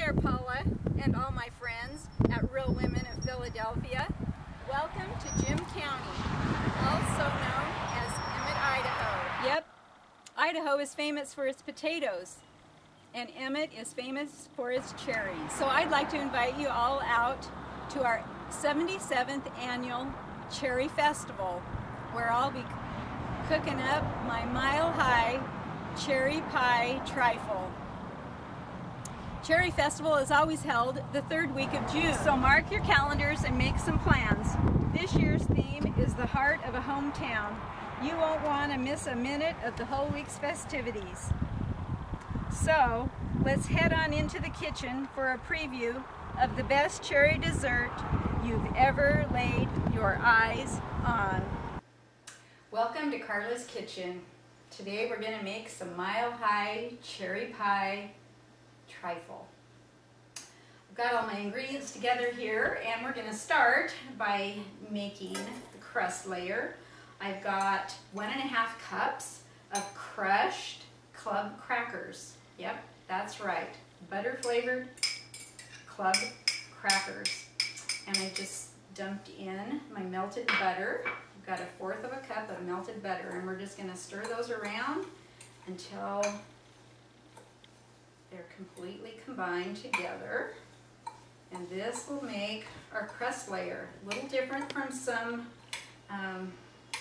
there, Paula, and all my friends at Real Women of Philadelphia. Welcome to Jim County, also known as Emmett, Idaho. Yep, Idaho is famous for its potatoes, and Emmett is famous for its cherries. So I'd like to invite you all out to our 77th annual Cherry Festival, where I'll be cooking up my mile-high cherry pie trifle. Cherry Festival is always held the third week of June, so mark your calendars and make some plans. This year's theme is the heart of a hometown. You won't want to miss a minute of the whole week's festivities. So let's head on into the kitchen for a preview of the best cherry dessert you've ever laid your eyes on. Welcome to Carla's Kitchen. Today we're going to make some mile-high cherry pie trifle. I've got all my ingredients together here, and we're going to start by making the crust layer. I've got 1.5 cups of crushed club crackers. Yep, that's right, butter flavored club crackers. And I just dumped in my melted butter. I've got 1/4 of a cup of melted butter, and we're just going to stir those around until they're completely combined together. And this will make our crust layer a little different from some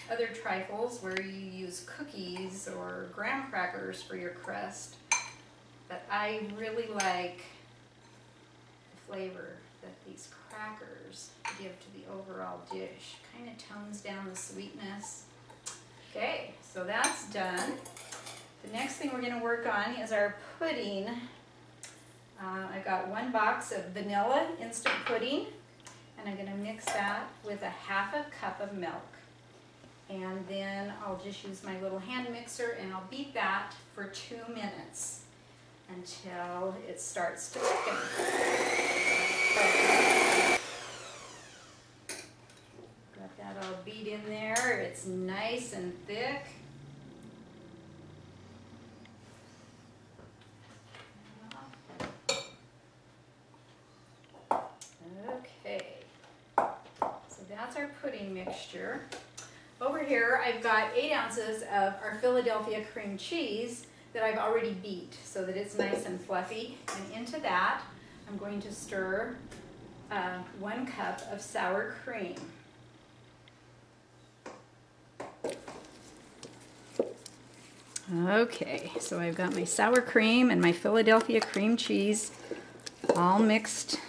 other trifles where you use cookies or graham crackers for your crust. But I really like the flavor that these crackers give to the overall dish. Kind of tones down the sweetness. Okay, so that's done. The next thing we're going to work on is our pudding. I've got 1 box of vanilla instant pudding, and I'm going to mix that with 1/2 cup of milk. And then I'll just use my little hand mixer, and I'll beat that for 2 minutes until it starts to thicken. Got that all beat in there. It's nice and thick. Okay, so that's our pudding mixture. Over here I've got 8 ounces of our Philadelphia cream cheese that I've already beat so that it's nice and fluffy. And into that I'm going to stir 1 cup of sour cream. Okay, so I've got my sour cream and my Philadelphia cream cheese all mixed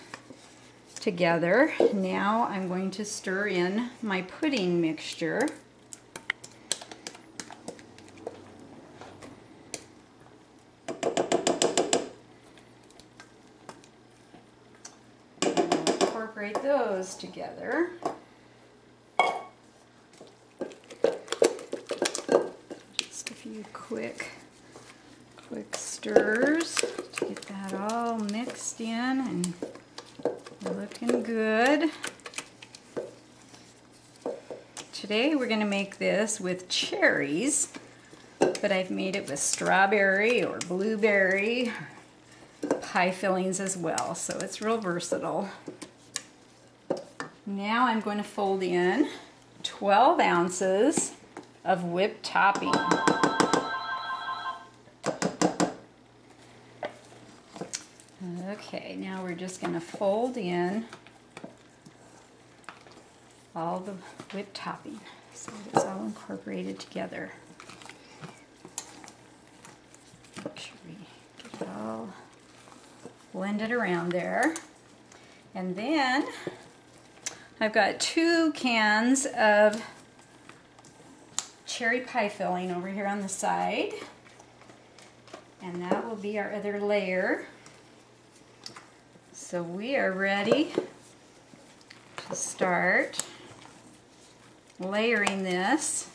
together. Now I'm going to stir in my pudding mixture. Incorporate those together. Just a few quick stirs to get that all mixed in and looking good. Today we're going to make this with cherries, but I've made it with strawberry or blueberry pie fillings as well, so it's real versatile. Now I'm going to fold in 12 ounces of whipped topping. Okay, now we're just going to fold in all the whipped topping so that it's all incorporated together. Make sure we get it all blended around there. And then I've got 2 cans of cherry pie filling over here on the side, and that will be our other layer. So we are ready to start layering this.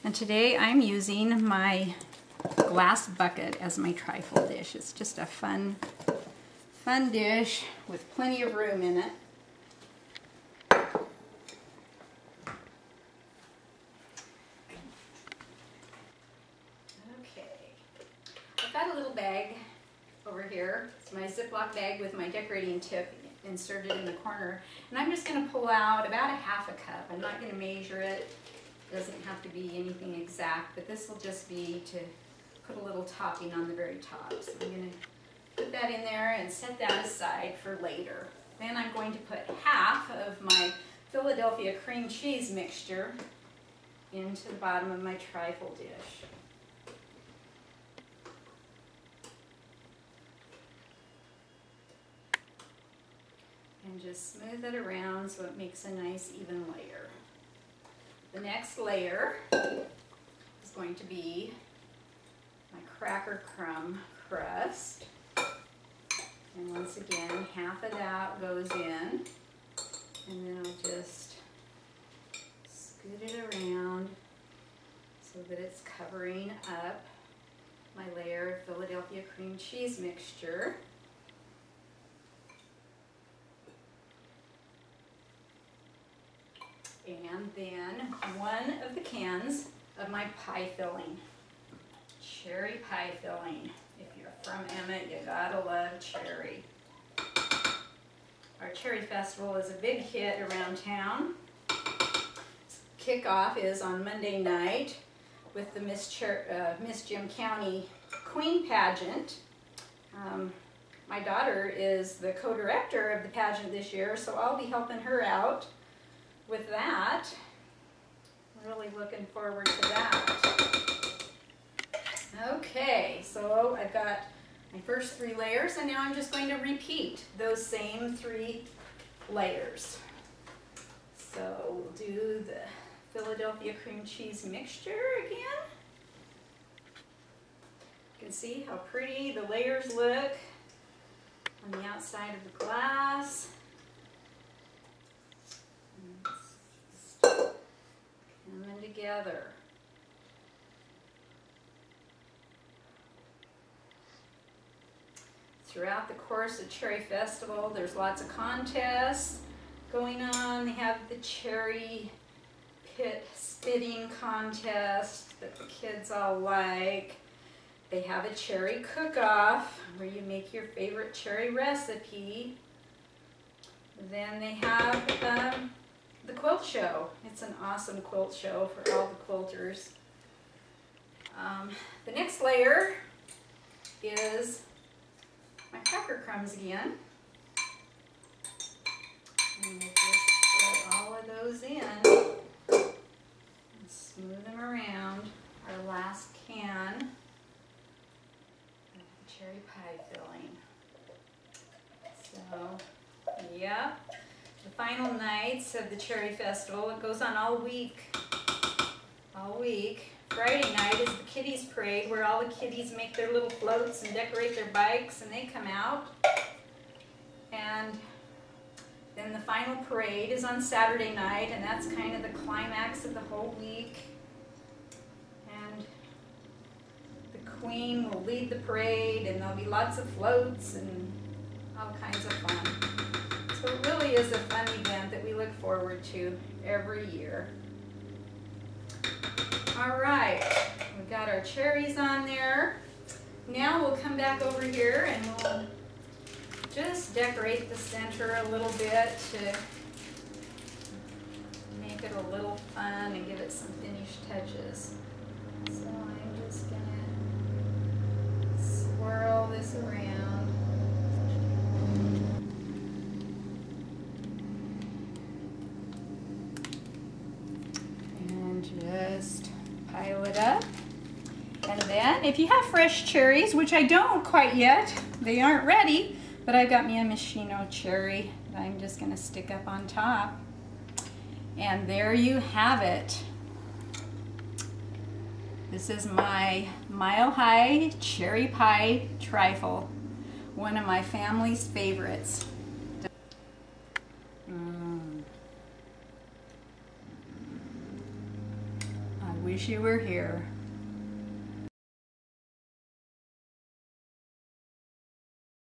And today I'm using my glass bucket as my trifle dish. It's just a fun dish with plenty of room in it. Okay, I've got a little bag over here here. It's my Ziploc bag with my decorating tip inserted in the corner. And I'm just going to pull out about a half a cup. I'm not going to measure it. It doesn't have to be anything exact, but this will just be to put a little topping on the very top. So I'm going to put that in there and set that aside for later. Then I'm going to put half of my Philadelphia cream cheese mixture into the bottom of my trifle dish. And just smooth it around so it makes a nice even layer. The next layer is going to be my cracker crumb crust. And once again, half of that goes in. And then I'll just scoot it around so that it's covering up my layer of Philadelphia cream cheese mixture. And then one of the cans of my pie filling, cherry pie filling. If you're from Emmett, you gotta love cherry. Our Cherry Festival is a big hit around town. Kickoff is on Monday night with the Miss Jim County Queen pageant. My daughter is the co-director of the pageant this year, so I'll be helping her out with that. Really looking forward to that. Okay, so I've got my first 3 layers, and now I'm just going to repeat those same 3 layers. So we'll do the Philadelphia cream cheese mixture again. You can see how pretty the layers look on the outside of the glass. Coming together. Throughout the course of Cherry Festival, there's lots of contests going on. They have the cherry pit spitting contest that the kids all like. They have a cherry cook-off where you make your favorite cherry recipe. Then they have the quilt show. It's an awesome quilt show for all the quilters. The next layer is my cracker crumbs again. And we'll just put all of those in and smooth them around our last can of the cherry pie filling. So, yeah. The final nights of the Cherry Festival, it goes on all week. All week. Friday night is the Kiddies Parade, where all the kiddies make their little floats and decorate their bikes, and they come out. And then the final parade is on Saturday night, and that's kind of the climax of the whole week. And the Queen will lead the parade, and there'll be lots of floats and all kinds of fun. So it really is a fun event that we look forward to every year. All right, we've got our cherries on there. Now we'll come back over here and we'll just decorate the center a little bit to make it a little fun and give it some finished touches. So I'm just gonna swirl this around. And just pile it up. And then if you have fresh cherries, which I don't quite yet, they aren't ready, but I've got me a Machino cherry that I'm just going to stick up on top. And there you have it. This is my Mile High Cherry Pie Trifle, one of my family's favorites. I wish you were here.